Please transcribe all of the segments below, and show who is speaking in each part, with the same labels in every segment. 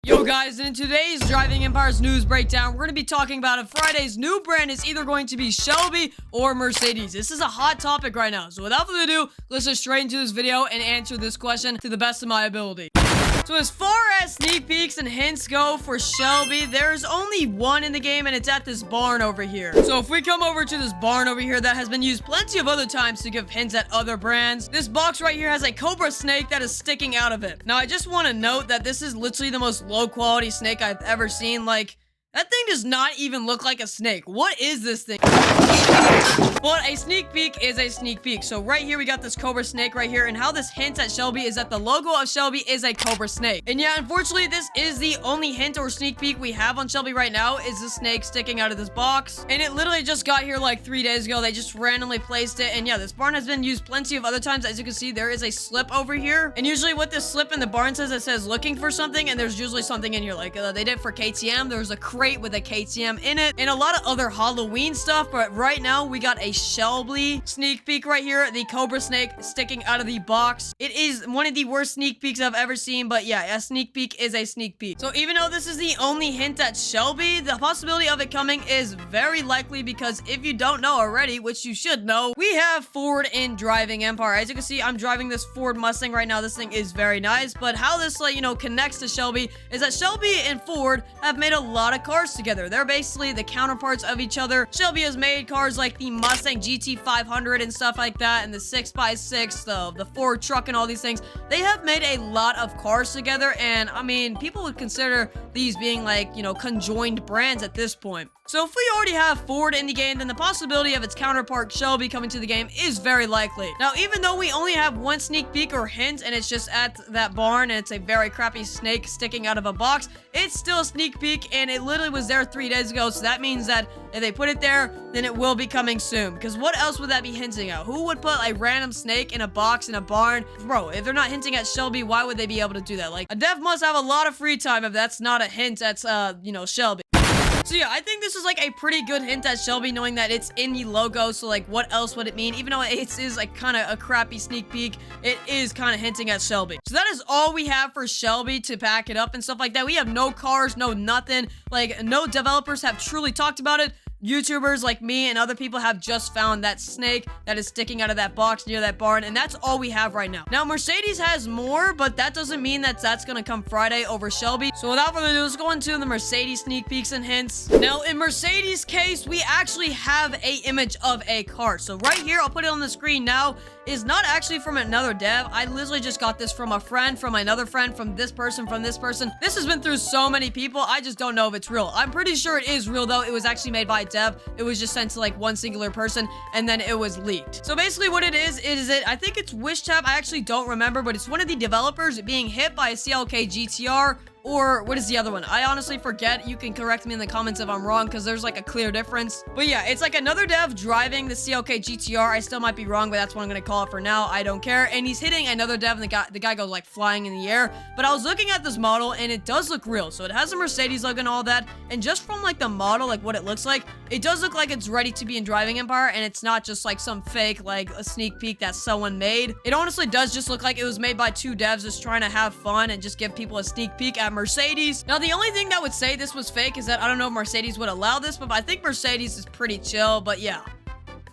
Speaker 1: Yo guys, and in today's Driving Empire's news breakdown, we're going to be talking about if Friday's new brand is either going to be Shelby or Mercedes. This is a hot topic right now, so without further ado, let's just straight into this video and answer this question to the best of my ability. So as far as sneak peeks and hints go for Shelby, there's only one in the game, and it's at this barn over here. So if we come over to this barn over here that has been used plenty of other times to give hints at other brands, this box right here has a cobra snake that is sticking out of it. Now, I just want to note that this is literally the most low-quality snake I've ever seen. Like, that thing does not even look like a snake. What is this thing? But a sneak peek is a sneak peek. So right here, we got this cobra snake right here. And how this hints at Shelby is that the logo of Shelby is a cobra snake. And yeah, unfortunately, this is the only hint or sneak peek we have on Shelby right now is the snake sticking out of this box. And it literally just got here like 3 days ago. They just randomly placed it. And yeah, this barn has been used plenty of other times. As you can see, there is a slip over here. And usually what this slip in the barn says, it says looking for something. And there's usually something in here. Like they did for KTM. There was a crate with a KTM in it. And a lot of other Halloween stuff. But right now, we got a Shelby sneak peek right here. The cobra snake sticking out of the box. It is one of the worst sneak peeks I've ever seen. But yeah, a sneak peek is a sneak peek. So even though this is the only hint at Shelby, the possibility of it coming is very likely because if you don't know already, which you should know, we have Ford in Driving Empire. As you can see, I'm driving this Ford Mustang right now. This thing is very nice. But how this, like, connects to Shelby is that Shelby and Ford have made a lot of cars together. They're basically the counterparts of each other. Shelby has made cars like the Mustang GT500 and stuff like that, and the 6x6, the Ford truck and all these things. They have made a lot of cars together, and I mean, people would consider these being like, conjoined brands at this point. So if we already have Ford in the game, then the possibility of its counterpart Shelby coming to the game is very likely. Now, even though we only have one sneak peek or hint, and it's just at that barn, and it's a very crappy snake sticking out of a box, it's still a sneak peek, and it literally was there 3 days ago, so that means that if they put it there, then it will be coming soon. Because what else would that be hinting at? Who would put a random snake in a box in a barn? Bro, if they're not hinting at Shelby, why would they be able to do that? Like, a dev must have a lot of free time if that's not a hint at, Shelby. So yeah, I think this is like a pretty good hint at Shelby, knowing that it's in the logo. So like, what else would it mean? Even though it is like kind of a crappy sneak peek, it is kind of hinting at Shelby. So that is all we have for Shelby to back it up and stuff like that. We have no cars, no nothing. Like, no developers have truly talked about it. YouTubers like me and other people have just found that snake that is sticking out of that box near that barn, and that's all we have right now. Now, Mercedes has more, but that doesn't mean that that's gonna come Friday over Shelby. So without further ado, let's go into the Mercedes sneak peeks and hints. Now, in Mercedes' case, we actually have a image of a car. So right here, I'll put it on the screen now, is not actually from another dev. I literally just got this from a friend, from another friend, from this person, from this person. This has been through so many people, I just don't know if it's real. I'm pretty sure it is real, though. It was actually made by a dev. It was just sent to like one singular person, and then it was leaked. So basically what it is I think it's Wish Tab. I actually don't remember, but it's one of the developers being hit by a CLK GTR. Or what is the other one? I honestly forget. You can correct me in the comments if I'm wrong, because there's like a clear difference. But yeah, it's like another dev driving the CLK GTR. I still might be wrong, but that's what I'm gonna call it for now. I don't care. And he's hitting another dev, and the guy goes like flying in the air. But I was looking at this model, and it does look real. So it has a Mercedes logo and all that. And just from like the model, like what it looks like, it does look like it's ready to be in Driving Empire, and it's not just like some fake like a sneak peek that someone made. It honestly does just look like it was made by two devs just trying to have fun and just give people a sneak peek at Mercedes. Now, the only thing that would say this was fake is that I don't know if Mercedes would allow this, but I think Mercedes is pretty chill. But yeah.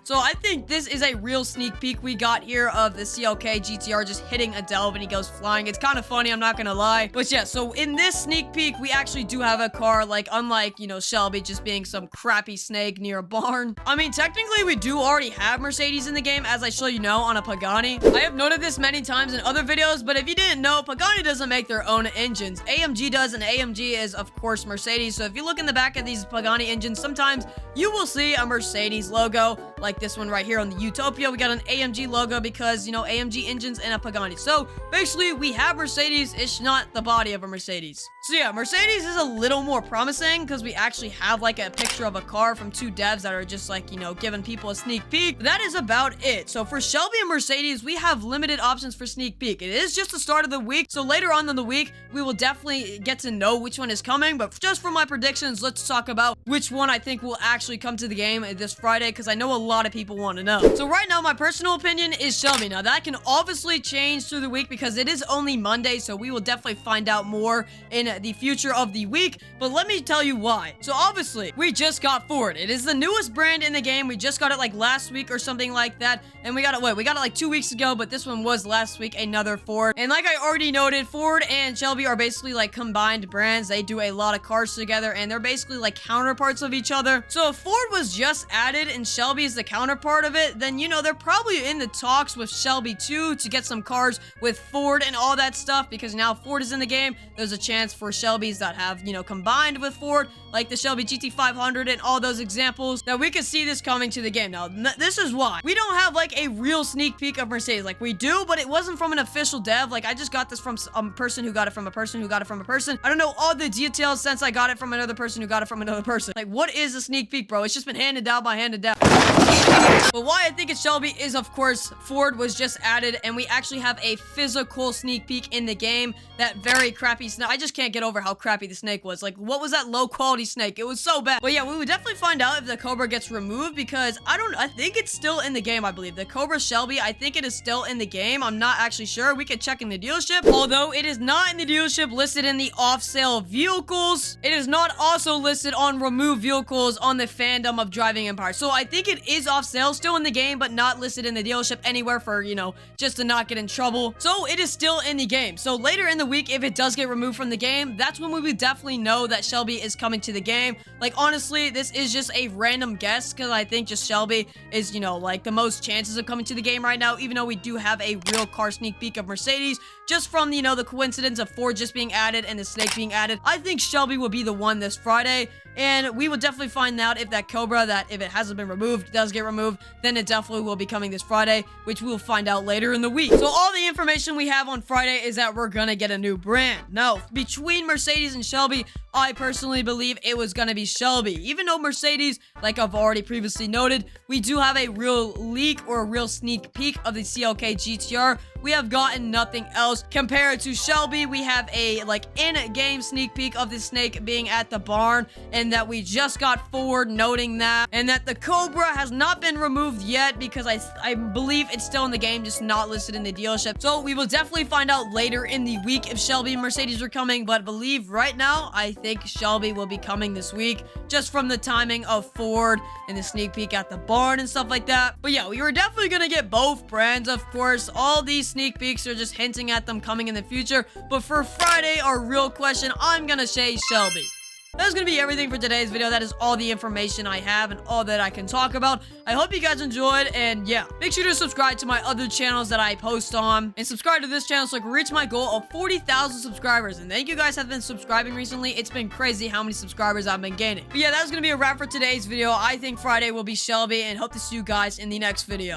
Speaker 1: So I think this is a real sneak peek we got here of the CLK GTR just hitting a delve and he goes flying. It's kind of funny, I'm not gonna lie. But yeah, so in this sneak peek, we actually do have a car, like unlike, Shelby just being some crappy snake near a barn. I mean, technically, we do already have Mercedes in the game, as I show you now on a Pagani. I have noted this many times in other videos, but if you didn't know, Pagani doesn't make their own engines. AMG does, and AMG is, of course, Mercedes. So if you look in the back of these Pagani engines, sometimes you will see a Mercedes logo, like this one right here on the Utopia. We got an AMG logo because, AMG engines and a Pagani. So basically, we have Mercedes. It's not the body of a Mercedes. So yeah, Mercedes is a little more promising because we actually have like a picture of a car from two devs that are just like, giving people a sneak peek. But that is about it. So for Shelby and Mercedes, we have limited options for sneak peek. It is just the start of the week. So later on in the week, we will definitely get to know which one is coming. But just for my predictions, let's talk about which one I think will actually come to the game this Friday, because I know a lot of people want to know. So right now, my personal opinion is Shelby. Now, that can obviously change through the week because it is only Monday, so we will definitely find out more in the future of the week. But let me tell you why. So obviously, we just got Ford. It is the newest brand in the game. We just got it like last week or something like that. And we got it, we got it like 2 weeks ago, but this one was last week, another Ford. And like I already noted, Ford and Shelby are basically like combined brands. They do a lot of cars together, and they're basically like counterparts of each other. So if Ford was just added and Shelby is the counterpart of it, then, you know, they're probably in the talks with Shelby too to get some cars with Ford and all that stuff, because now Ford is in the game. There's a chance for Shelbys that have, you know, combined with Ford, like the Shelby GT500 and all those examples, that we could see this coming to the game. Now, this is why we don't have like a real sneak peek of Mercedes. Like we do, but it wasn't from an official dev. Like I just got this from a person who got it from a person who got it from a person. I don't know all the details since I got it from another person who got it from another person. Like, what is a sneak peek, bro? It's just been handed down by handed down. But why I think it's Shelby is, of course, Ford was just added, and we actually have a physical sneak peek in the game. That very crappy snake. I just can't get over how crappy the snake was. Like, what was that low quality snake? It was so bad. But yeah, we would definitely find out if the Cobra gets removed, because I think it's still in the game, I believe. The Cobra Shelby, I think it is still in the game. I'm not actually sure. We could check in the dealership. Although it is not in the dealership listed in the off-sale vehicles, it is not also listed on removed vehicles on the fandom of Driving Empire. So I think it is off sale, still in the game, but not listed in the dealership anywhere for, you know, just to not get in trouble. So it is still in the game. So later in the week, if it does get removed from the game, that's when we would definitely know that Shelby is coming to the game. Like, honestly, this is just a random guess, because I think just Shelby is, you know, like the most chances of coming to the game right now, even though we do have a real car sneak peek of Mercedes, just from, you know, the coincidence of Ford just being added and the snake being added. I think Shelby will be the one this Friday, and we will definitely find out if that Cobra, that if it hasn't been removed, does get removed, then it definitely will be coming this Friday, which we'll find out later in the week. So all the information we have on Friday is that we're gonna get a new brand. Now, between Mercedes and Shelby, I personally believe it was gonna be Shelby. Even though Mercedes, like I've already previously noted, we do have a real leak or a real sneak peek of the CLK GTR. We have gotten nothing else. Compared to Shelby, we have a like in-game sneak peek of the snake being at the barn, and that we just got Ford noting that, and that the Cobra has not been removed yet, because I believe it's still in the game, just not listed in the dealership. So we will definitely find out later in the week if Shelby and Mercedes are coming, but I believe right now, I think Shelby will be coming this week, just from the timing of Ford and the sneak peek at the barn and stuff like that. But yeah, we were definitely gonna get both brands, of course. All these sneak peeks are just hinting at them coming in the future, but for Friday, our real question, I'm gonna say Shelby. That's gonna be everything for today's video. That is all the information I have and all that I can talk about. I hope you guys enjoyed, and yeah, make sure to subscribe to my other channels that I post on, and subscribe to this channel so I can reach my goal of 40,000 subscribers. And thank you guys have been subscribing recently. It's been crazy how many subscribers I've been gaining. But yeah, that's gonna be a wrap for today's video. I think Friday will be Shelby, and hope to see you guys in the next video.